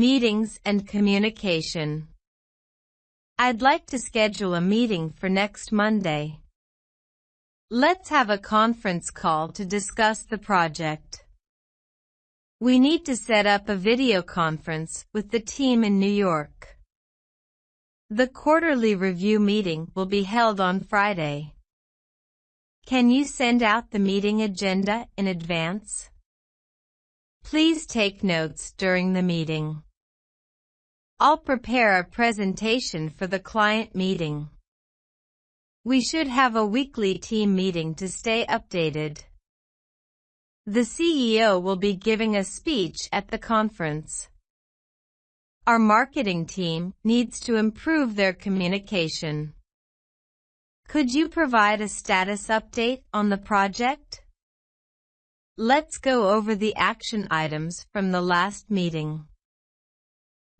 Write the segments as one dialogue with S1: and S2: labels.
S1: Meetings and communication. I'd like to schedule a meeting for next Monday. Let's have a conference call to discuss the project. We need to set up a video conference with the team in New York. The quarterly review meeting will be held on Friday. Can you send out the meeting agenda in advance? Please take notes during the meeting. I'll prepare a presentation for the client meeting. We should have a weekly team meeting to stay updated. The CEO will be giving a speech at the conference. Our marketing team needs to improve their communication. Could you provide a status update on the project? Let's go over the action items from the last meeting.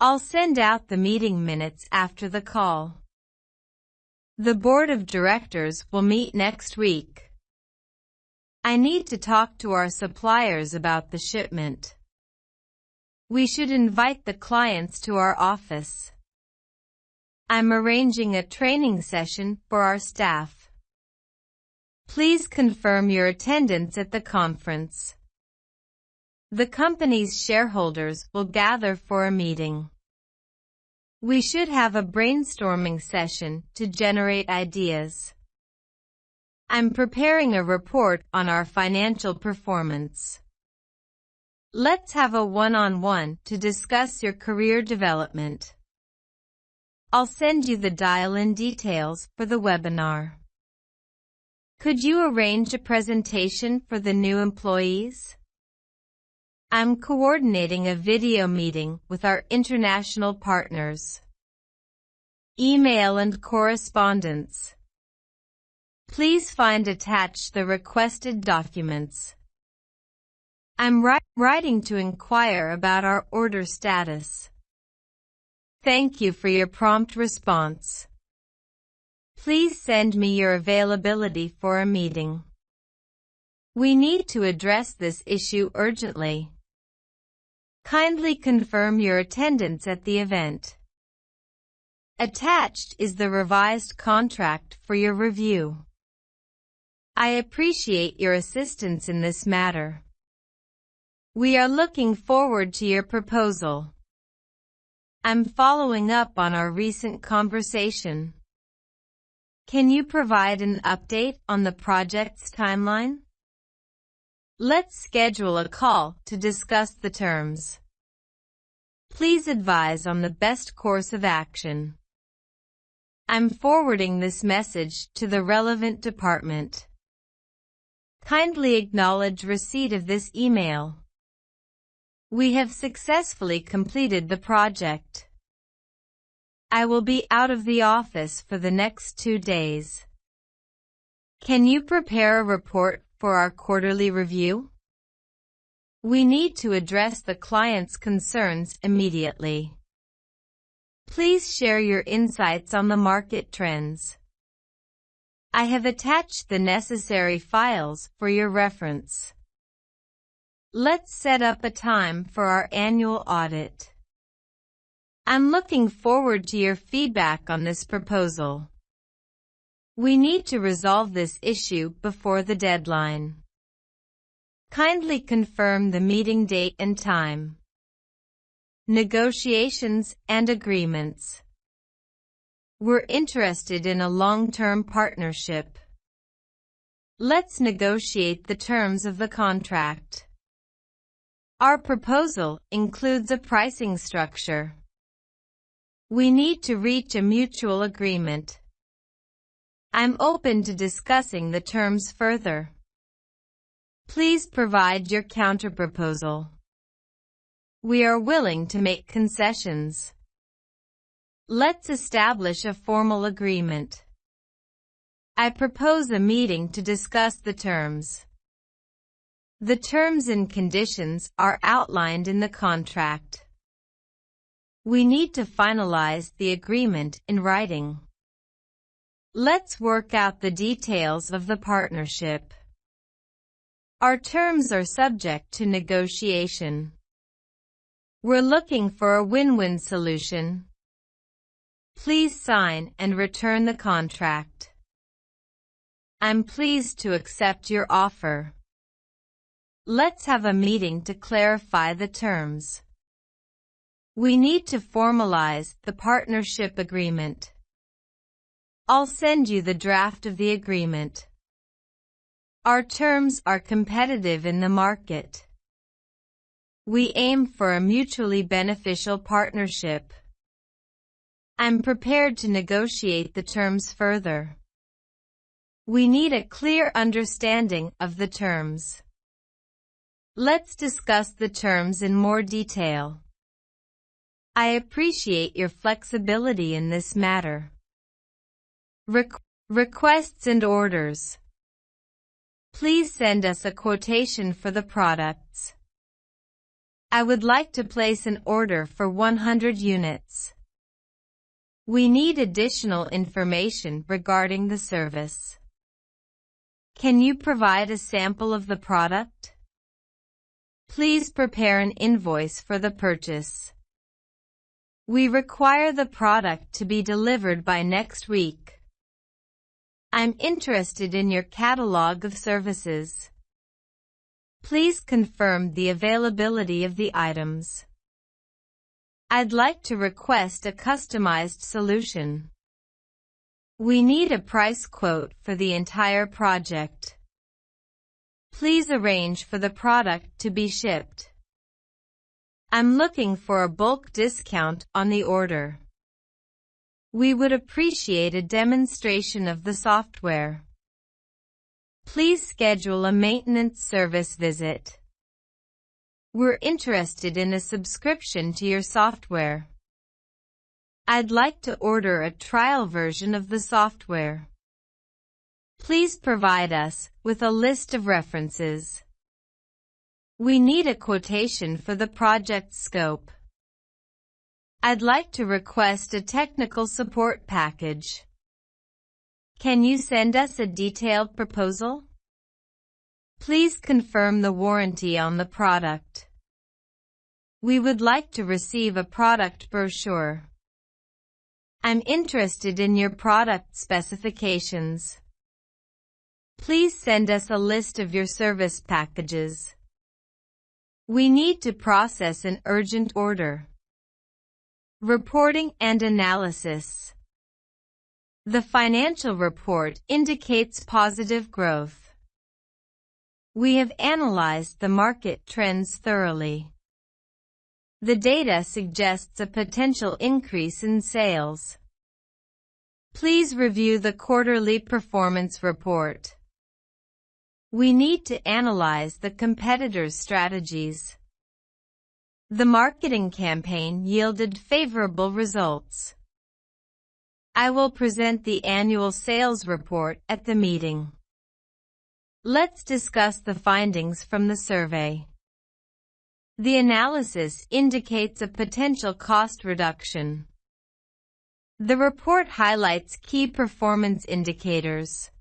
S1: I'll send out the meeting minutes after the call. The board of directors will meet next week. I need to talk to our suppliers about the shipment. We should invite the clients to our office. I'm arranging a training session for our staff. Please confirm your attendance at the conference. The company's shareholders will gather for a meeting. We should have a brainstorming session to generate ideas. I'm preparing a report on our financial performance. Let's have a one-on-one to discuss your career development. I'll send you the dial-in details for the webinar. Could you arrange a presentation for the new employees? I'm coordinating a video meeting with our international partners. Email and correspondence. Please find attached the requested documents. I'm writing to inquire about our order status. Thank you for your prompt response. Please send me your availability for a meeting. We need to address this issue urgently. Kindly confirm your attendance at the event. Attached is the revised contract for your review. I appreciate your assistance in this matter. We are looking forward to your proposal. I'm following up on our recent conversation. Can you provide an update on the project's timeline? Let's schedule a call to discuss the terms. Please advise on the best course of action. I'm forwarding this message to the relevant department. Kindly acknowledge receipt of this email. We have successfully completed the project. I will be out of the office for the next 2 days. Can you prepare a report for our quarterly review? We need to address the client's concerns immediately. Please share your insights on the market trends. I have attached the necessary files for your reference. Let's set up a time for our annual audit. I'm looking forward to your feedback on this proposal. We need to resolve this issue before the deadline. Kindly confirm the meeting date and time. Negotiations and agreements. We're interested in a long-term partnership. Let's negotiate the terms of the contract. Our proposal includes a pricing structure. We need to reach a mutual agreement. I'm open to discussing the terms further. Please provide your counterproposal. We are willing to make concessions. Let's establish a formal agreement. I propose a meeting to discuss the terms. The terms and conditions are outlined in the contract. We need to finalize the agreement in writing. Let's work out the details of the partnership. Our terms are subject to negotiation. We're looking for a win-win solution. Please sign and return the contract. I'm pleased to accept your offer. Let's have a meeting to clarify the terms. We need to formalize the partnership agreement. I'll send you the draft of the agreement. Our terms are competitive in the market. We aim for a mutually beneficial partnership. I'm prepared to negotiate the terms further. We need a clear understanding of the terms. Let's discuss the terms in more detail. I appreciate your flexibility in this matter. Requests and orders. Please send us a quotation for the products. I would like to place an order for 100 units. We need additional information regarding the service. Can you provide a sample of the product? Please prepare an invoice for the purchase. We require the product to be delivered by next week. I'm interested in your catalog of services. Please confirm the availability of the items. I'd like to request a customized solution. We need a price quote for the entire project. Please arrange for the product to be shipped. I'm looking for a bulk discount on the order. We would appreciate a demonstration of the software. Please schedule a maintenance service visit. We're interested in a subscription to your software. I'd like to order a trial version of the software. Please provide us with a list of references. We need a quotation for the project scope. I'd like to request a technical support package. Can you send us a detailed proposal? Please confirm the warranty on the product. We would like to receive a product brochure. I'm interested in your product specifications. Please send us a list of your service packages. We need to process an urgent order. Reporting and analysis. The financial report indicates positive growth. We have analyzed the market trends thoroughly. The data suggests a potential increase in sales. Please review the quarterly performance report. We need to analyze the competitors' strategies. The marketing campaign yielded favorable results. I will present the annual sales report at the meeting. Let's discuss the findings from the survey. The analysis indicates a potential cost reduction. The report highlights key performance indicators.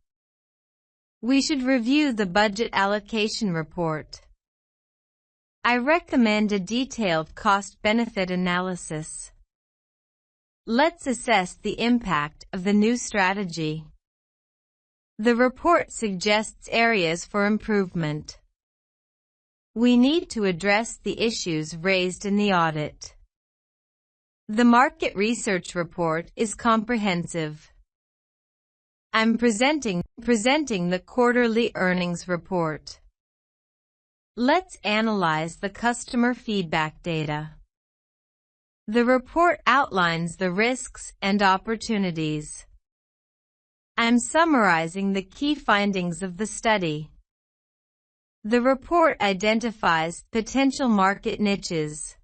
S1: We should review the budget allocation report. I recommend a detailed cost-benefit analysis. Let's assess the impact of the new strategy. The report suggests areas for improvement. We need to address the issues raised in the audit. The market research report is comprehensive. I'm presenting the quarterly earnings report. Let's analyze the customer feedback data. The report outlines the risks and opportunities. I'm summarizing the key findings of the study. The report identifies potential market niches.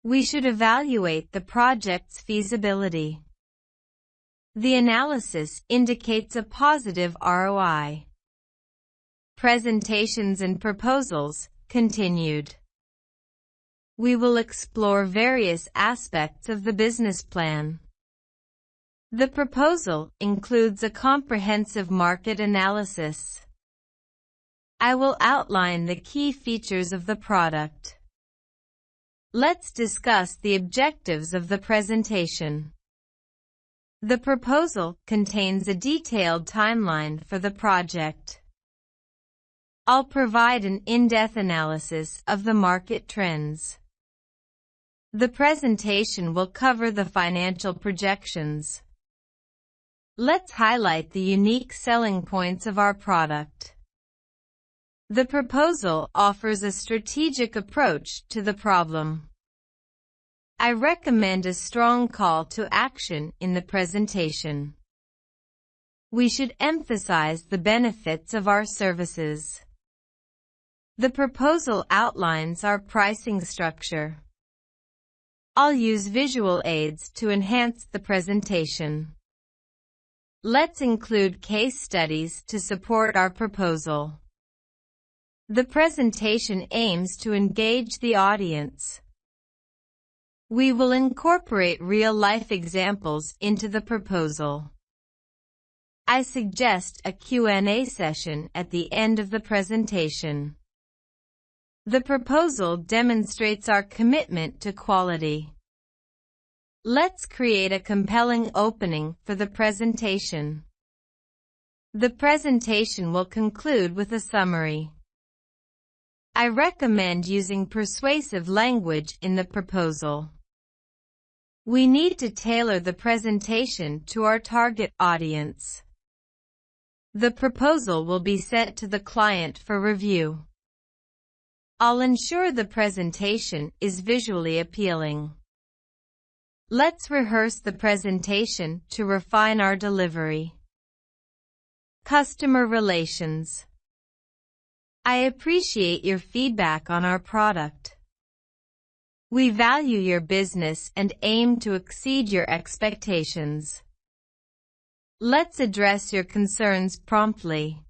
S1: We should evaluate the project's feasibility. The analysis indicates a positive ROI. Presentations and proposals continued. We will explore various aspects of the business plan. The proposal includes a comprehensive market analysis. I will outline the key features of the product. Let's discuss the objectives of the presentation. The proposal contains a detailed timeline for the project. I'll provide an in-depth analysis of the market trends. The presentation will cover the financial projections. Let's highlight the unique selling points of our product. The proposal offers a strategic approach to the problem. I recommend a strong call to action in the presentation. We should emphasize the benefits of our services. The proposal outlines our pricing structure. I'll use visual aids to enhance the presentation. Let's include case studies to support our proposal. The presentation aims to engage the audience. We will incorporate real-life examples into the proposal. I suggest a Q&A session at the end of the presentation. The proposal demonstrates our commitment to quality. Let's create a compelling opening for the presentation. The presentation will conclude with a summary. I recommend using persuasive language in the proposal. We need to tailor the presentation to our target audience. The proposal will be sent to the client for review. I'll ensure the presentation is visually appealing. Let's rehearse the presentation to refine our delivery. Customer relations. I appreciate your feedback on our product. We value your business and aim to exceed your expectations. Let's address your concerns promptly.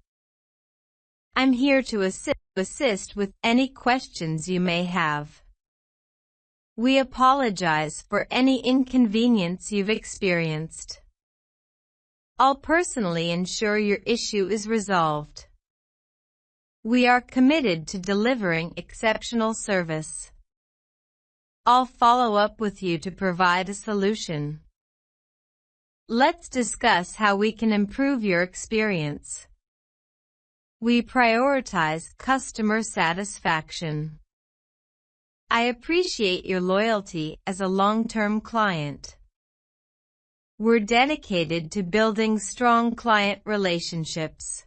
S1: I'm here to assist with any questions you may have. We apologize for any inconvenience you've experienced. I'll personally ensure your issue is resolved. We are committed to delivering exceptional service. I'll follow up with you to provide a solution. Let's discuss how we can improve your experience. We prioritize customer satisfaction. I appreciate your loyalty as a long-term client. We're dedicated to building strong client relationships.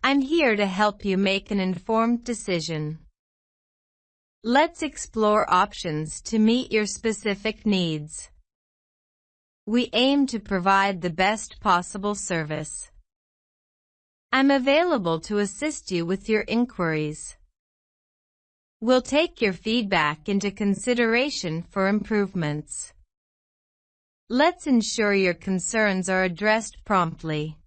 S1: I'm here to help you make an informed decision. Let's explore options to meet your specific needs. We aim to provide the best possible service. I'm available to assist you with your inquiries. We'll take your feedback into consideration for improvements. Let's ensure your concerns are addressed promptly.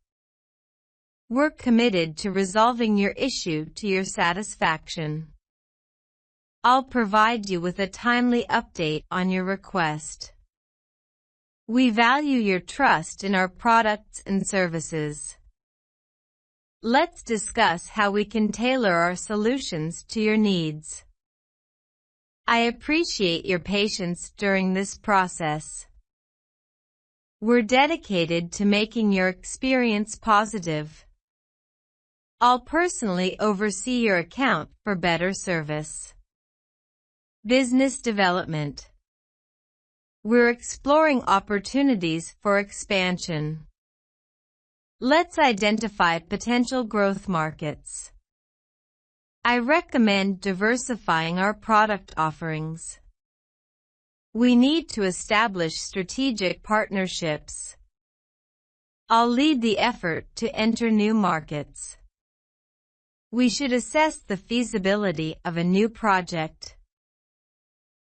S1: We're committed to resolving your issue to your satisfaction. I'll provide you with a timely update on your request. We value your trust in our products and services. Let's discuss how we can tailor our solutions to your needs. I appreciate your patience during this process. We're dedicated to making your experience positive. I'll personally oversee your account for better service. Business development. We're exploring opportunities for expansion. Let's identify potential growth markets. I recommend diversifying our product offerings. We need to establish strategic partnerships. I'll lead the effort to enter new markets. We should assess the feasibility of a new project.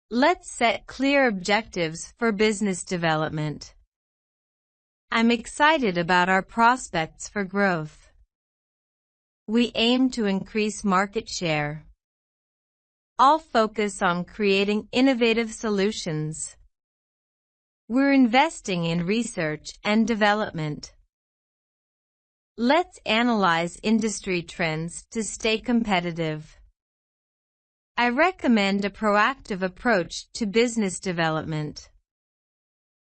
S1: Let's set clear objectives for business development. I'm excited about our prospects for growth. We aim to increase market share. I'll focus on creating innovative solutions. We're investing in research and development. Let's analyze industry trends to stay competitive. I recommend a proactive approach to business development.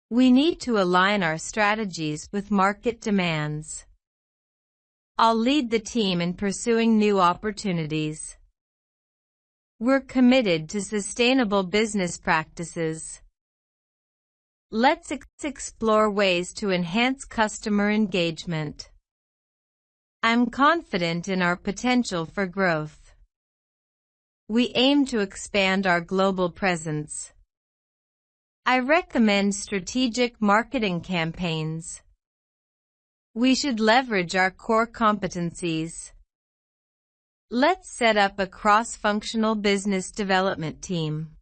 S1: We need to align our strategies with market demands. I'll lead the team in pursuing new opportunities. We're committed to sustainable business practices. Let's explore ways to enhance customer engagement. I'm confident in our potential for growth. We aim to expand our global presence. I recommend strategic marketing campaigns. We should leverage our core competencies. Let's set up a cross-functional business development team.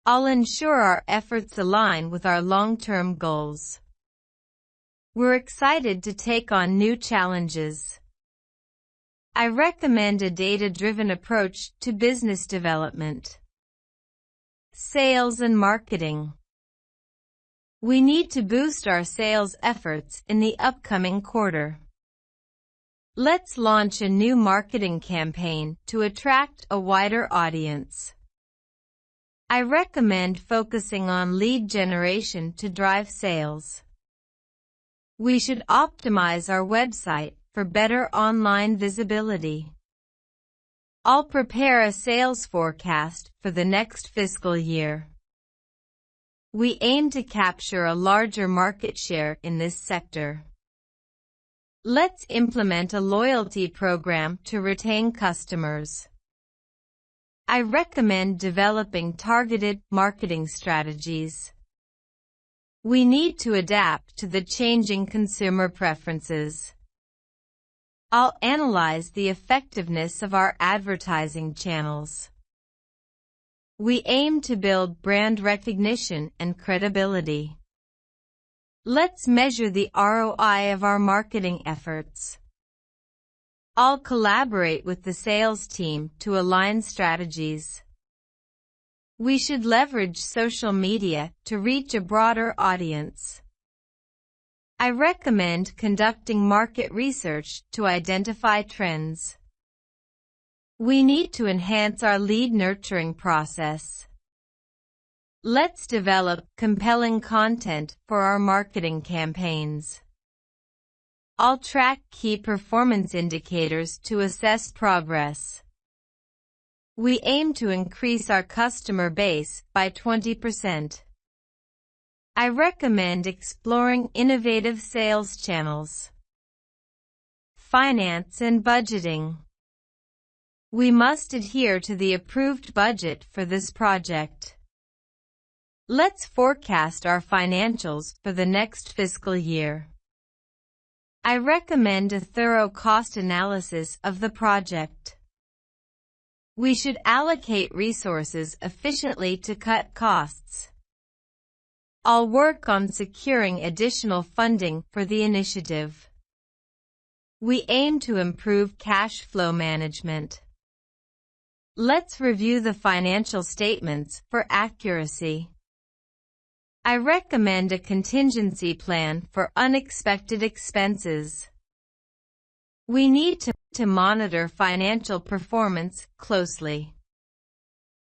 S1: I'll ensure our efforts align with our long-term goals. We're excited to take on new challenges. I recommend a data-driven approach to business development. Sales and marketing. We need to boost our sales efforts in the upcoming quarter. Let's launch a new marketing campaign to attract a wider audience. I recommend focusing on lead generation to drive sales. We should optimize our website for better online visibility. I'll prepare a sales forecast for the next fiscal year. We aim to capture a larger market share in this sector. Let's implement a loyalty program to retain customers. I recommend developing targeted marketing strategies. We need to adapt to the changing consumer preferences. I'll analyze the effectiveness of our advertising channels. We aim to build brand recognition and credibility. Let's measure the ROI of our marketing efforts. I'll collaborate with the sales team to align strategies. We should leverage social media to reach a broader audience. I recommend conducting market research to identify trends. We need to enhance our lead nurturing process. Let's develop compelling content for our marketing campaigns. I'll track key performance indicators to assess progress. We aim to increase our customer base by 20%. I recommend exploring innovative sales channels. Finance and budgeting. We must adhere to the approved budget for this project. Let's forecast our financials for the next fiscal year. I recommend a thorough cost analysis of the project. We should allocate resources efficiently to cut costs. I'll work on securing additional funding for the initiative. We aim to improve cash flow management. Let's review the financial statements for accuracy. I recommend a contingency plan for unexpected expenses. We need to monitor financial performance closely.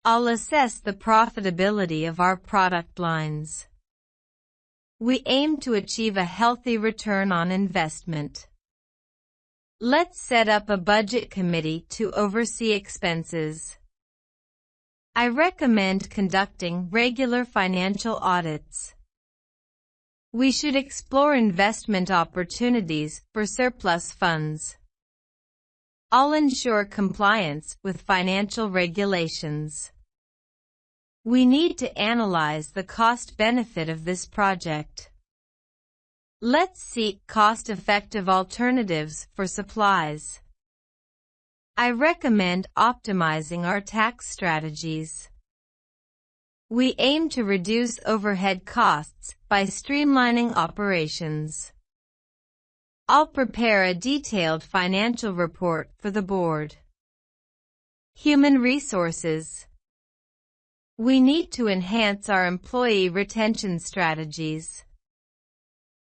S1: I'll assess the profitability of our product lines. We aim to achieve a healthy return on investment. Let's set up a budget committee to oversee expenses. I recommend conducting regular financial audits. We should explore investment opportunities for surplus funds. I'll ensure compliance with financial regulations. We need to analyze the cost-benefit of this project. Let's seek cost-effective alternatives for supplies. I recommend optimizing our tax strategies. We aim to reduce overhead costs by streamlining operations. I'll prepare a detailed financial report for the board. Human resources. We need to enhance our employee retention strategies.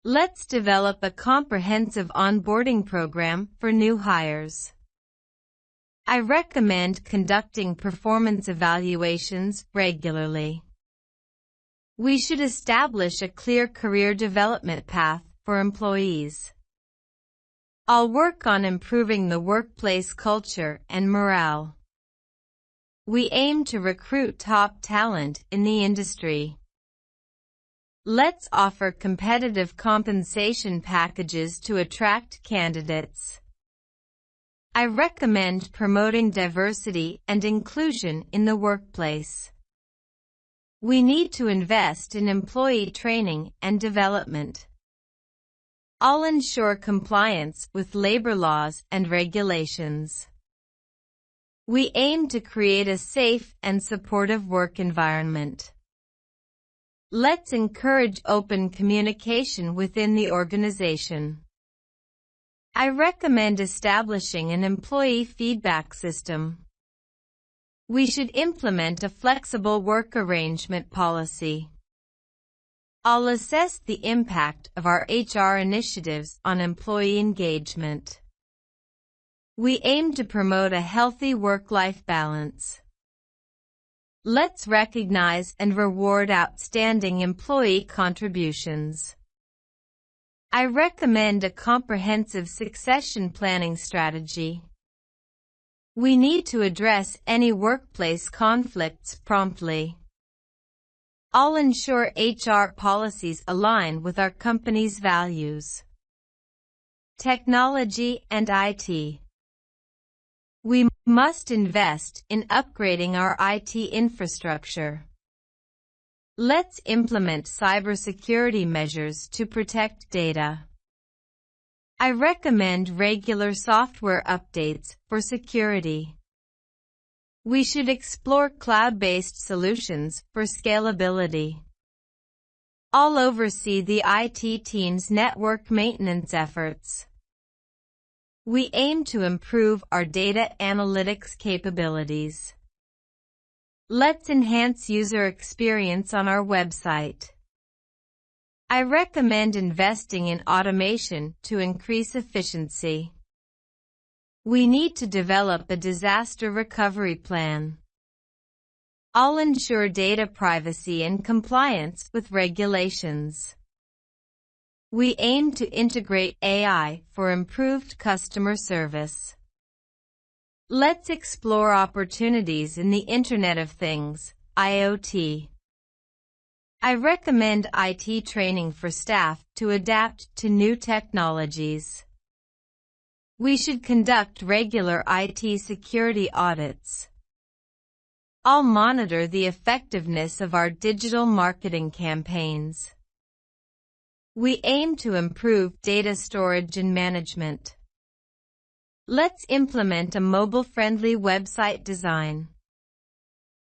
S1: Let's develop a comprehensive onboarding program for new hires. I recommend conducting performance evaluations regularly. We should establish a clear career development path for employees. I'll work on improving the workplace culture and morale. We aim to recruit top talent in the industry. Let's offer competitive compensation packages to attract candidates. I recommend promoting diversity and inclusion in the workplace. We need to invest in employee training and development. I'll ensure compliance with labor laws and regulations. We aim to create a safe and supportive work environment. Let's encourage open communication within the organization. I recommend establishing an employee feedback system. We should implement a flexible work arrangement policy. I'll assess the impact of our HR initiatives on employee engagement. We aim to promote a healthy work-life balance. Let's recognize and reward outstanding employee contributions. I recommend a comprehensive succession planning strategy. We need to address any workplace conflicts promptly. I'll ensure HR policies align with our company's values. Technology and IT. We must invest in upgrading our IT infrastructure. Let's implement cybersecurity measures to protect data. I recommend regular software updates for security. We should explore cloud-based solutions for scalability. I'll oversee the IT team's network maintenance efforts. We aim to improve our data analytics capabilities. Let's enhance user experience on our website. I recommend investing in automation to increase efficiency. We need to develop a disaster recovery plan. I'll ensure data privacy and compliance with regulations. We aim to integrate AI for improved customer service. Let's explore opportunities in the Internet of Things, IoT. I recommend IT training for staff to adapt to new technologies. We should conduct regular IT security audits. I'll monitor the effectiveness of our digital marketing campaigns. We aim to improve data storage and management. Let's implement a mobile-friendly website design.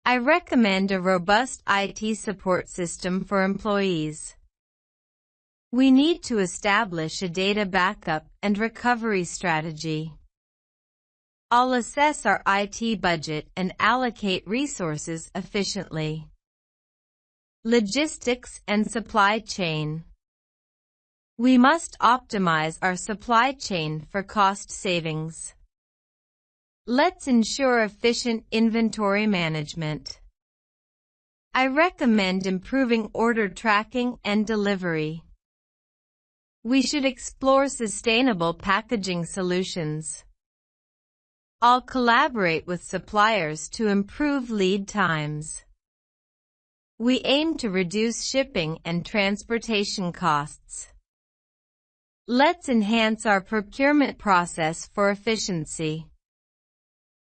S1: I recommend a robust IT support system for employees. We need to establish a data backup and recovery strategy. I'll assess our IT budget and allocate resources efficiently. Logistics and supply chain. We must optimize our supply chain for cost savings. Let's ensure efficient inventory management. I recommend improving order tracking and delivery. We should explore sustainable packaging solutions. I'll collaborate with suppliers to improve lead times. We aim to reduce shipping and transportation costs. Let's enhance our procurement process for efficiency.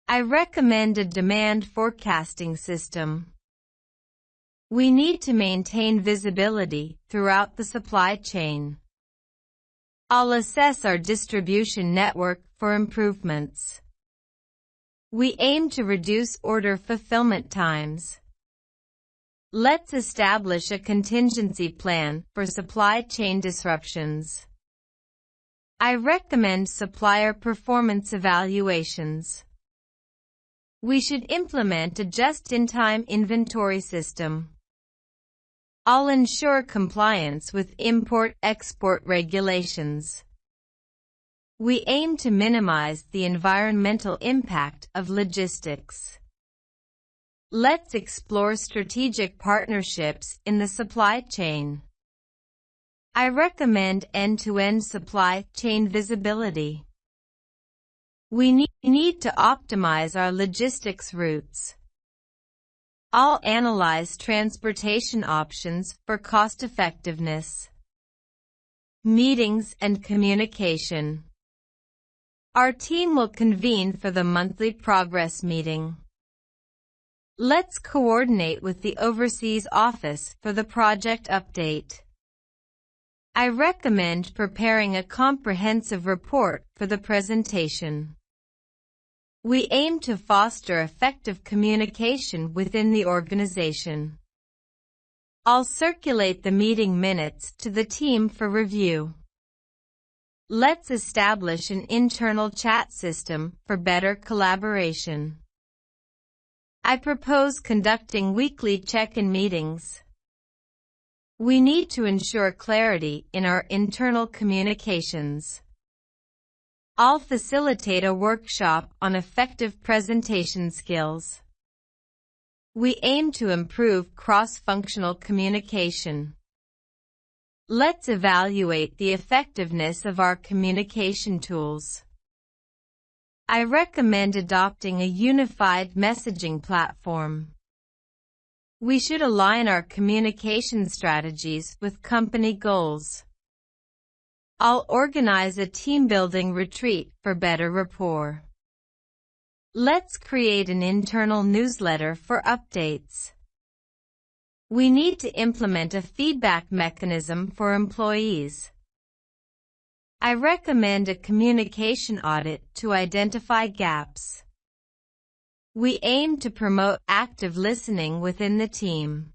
S1: I recommend a demand forecasting system. We need to maintain visibility throughout the supply chain. I'll assess our distribution network for improvements. We aim to reduce order fulfillment times. Let's establish a contingency plan for supply chain disruptions. I recommend supplier performance evaluations. We should implement a just-in-time inventory system. I'll ensure compliance with import-export regulations. We aim to minimize the environmental impact of logistics. Let's explore strategic partnerships in the supply chain. I recommend end-to-end supply chain visibility. We need to optimize our logistics routes. I'll analyze transportation options for cost-effectiveness. Meetings and communication. Our team will convene for the monthly progress meeting. Let's coordinate with the overseas office for the project update. I recommend preparing a comprehensive report for the presentation. We aim to foster effective communication within the organization. I'll circulate the meeting minutes to the team for review. Let's establish an internal chat system for better collaboration. I propose conducting weekly check-in meetings. We need to ensure clarity in our internal communications. I'll facilitate a workshop on effective presentation skills. We aim to improve cross-functional communication. Let's evaluate the effectiveness of our communication tools. I recommend adopting a unified messaging platform. We should align our communication strategies with company goals. I'll organize a team-building retreat for better rapport. Let's create an internal newsletter for updates. We need to implement a feedback mechanism for employees. I recommend a communication audit to identify gaps. We aim to promote active listening within the team.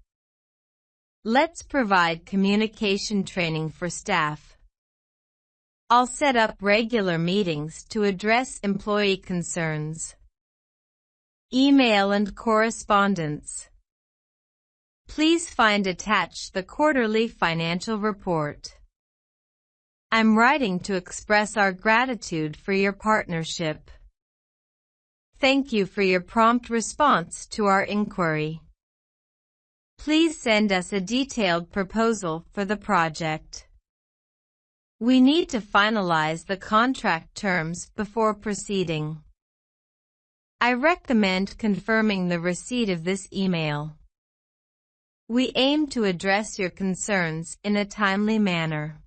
S1: Let's provide communication training for staff. I'll set up regular meetings to address employee concerns. Email and correspondence. Please find attached the quarterly financial report. I'm writing to express our gratitude for your partnership. Thank you for your prompt response to our inquiry. Please send us a detailed proposal for the project. We need to finalize the contract terms before proceeding. I recommend confirming the receipt of this email. We aim to address your concerns in a timely manner.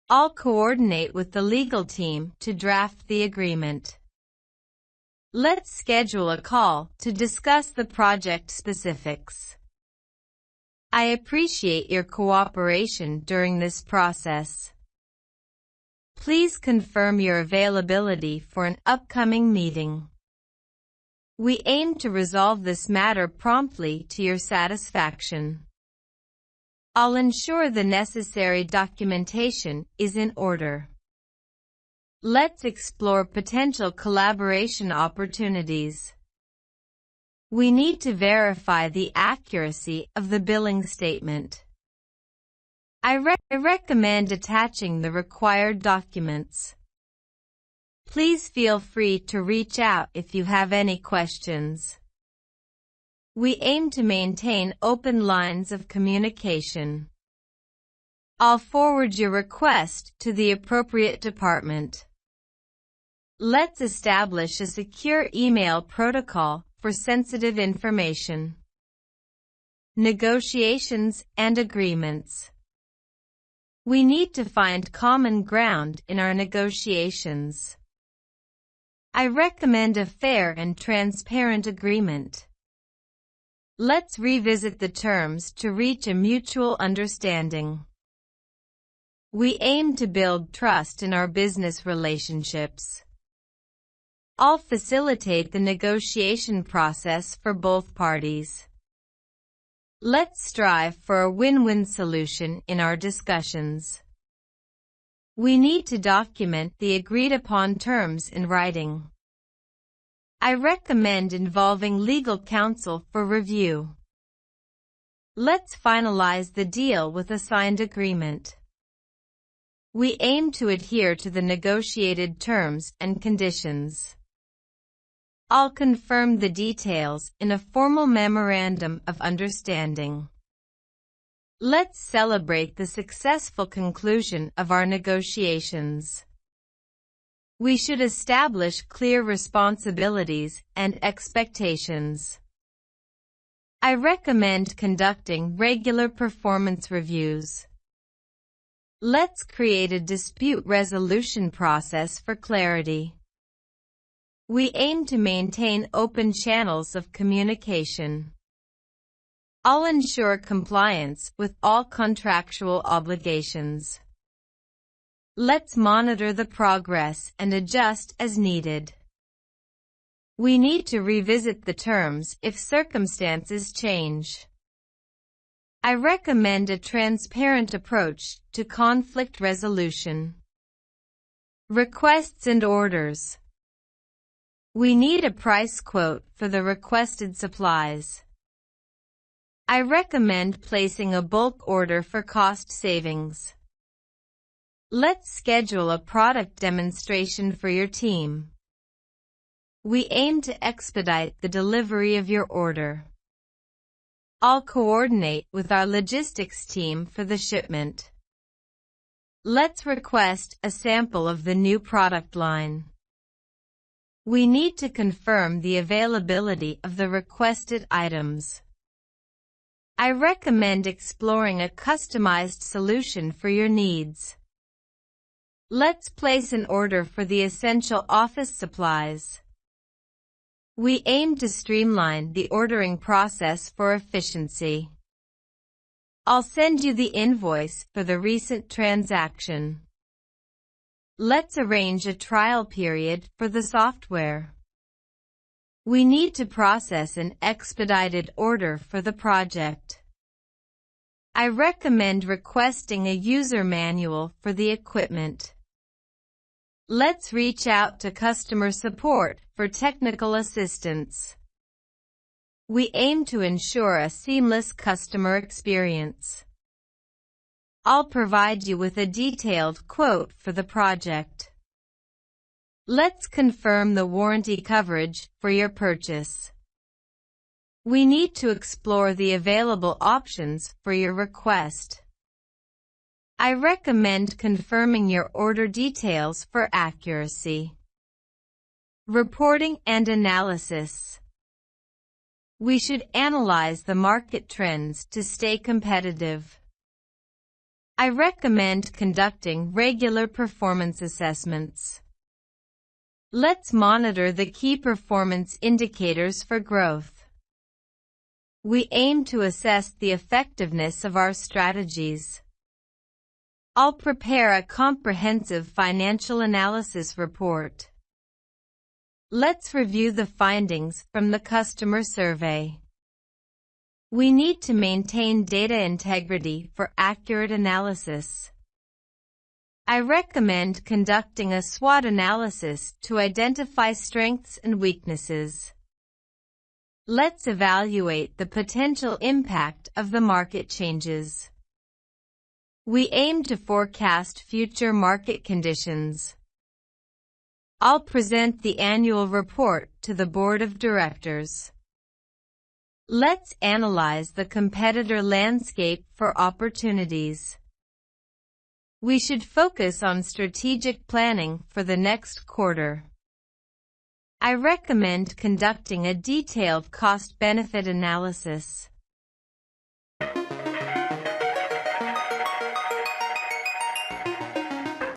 S1: I'll coordinate with the legal team to draft the agreement. Let's schedule a call to discuss the project specifics. I appreciate your cooperation during this process. Please confirm your availability for an upcoming meeting. We aim to resolve this matter promptly to your satisfaction. I'll ensure the necessary documentation is in order. Let's explore potential collaboration opportunities. We need to verify the accuracy of the billing statement. I recommend attaching the required documents. Please feel free to reach out if you have any questions. We aim to maintain open lines of communication. I'll forward your request to the appropriate department. Let's establish a secure email protocol for sensitive information. Negotiations and agreements. We need to find common ground in our negotiations. I recommend a fair and transparent agreement. Let's revisit the terms to reach a mutual understanding. We aim to build trust in our business relationships. I'll facilitate the negotiation process for both parties. Let's strive for a win-win solution in our discussions. We need to document the agreed-upon terms in writing. I recommend involving legal counsel for review. Let's finalize the deal with a signed agreement. We aim to adhere to the negotiated terms and conditions. I'll confirm the details in a formal memorandum of understanding. Let's celebrate the successful conclusion of our negotiations. We should establish clear responsibilities and expectations. I recommend conducting regular performance reviews. Let's create a dispute resolution process for clarity. We aim to maintain open channels of communication. I'll ensure compliance with all contractual obligations. Let's monitor the progress and adjust as needed. We need to revisit the terms if circumstances change. I recommend a transparent approach to conflict resolution. Requests and orders. We need a price quote for the requested supplies. I recommend placing a bulk order for cost savings. Let's schedule a product demonstration for your team. We aim to expedite the delivery of your order. I'll coordinate with our logistics team for the shipment. Let's request a sample of the new product line. We need to confirm the availability of the requested items. I recommend exploring a customized solution for your needs. Let's place an order for the essential office supplies. We aim to streamline the ordering process for efficiency. I'll send you the invoice for the recent transaction. Let's arrange a trial period for the software. We need to process an expedited order for the project. I recommend requesting a user manual for the equipment. Let's reach out to customer support for technical assistance. We aim to ensure a seamless customer experience. I'll provide you with a detailed quote for the project. Let's confirm the warranty coverage for your purchase. We need to explore the available options for your request. I recommend confirming your order details for accuracy. Reporting and analysis. We should analyze the market trends to stay competitive. I recommend conducting regular performance assessments. Let's monitor the key performance indicators for growth. We aim to assess the effectiveness of our strategies. I'll prepare a comprehensive financial analysis report. Let's review the findings from the customer survey. We need to maintain data integrity for accurate analysis. I recommend conducting a SWOT analysis to identify strengths and weaknesses. Let's evaluate the potential impact of the market changes. We aim to forecast future market conditions. I'll present the annual report to the board of directors. Let's analyze the competitor landscape for opportunities. We should focus on strategic planning for the next quarter. I recommend conducting a detailed cost-benefit analysis.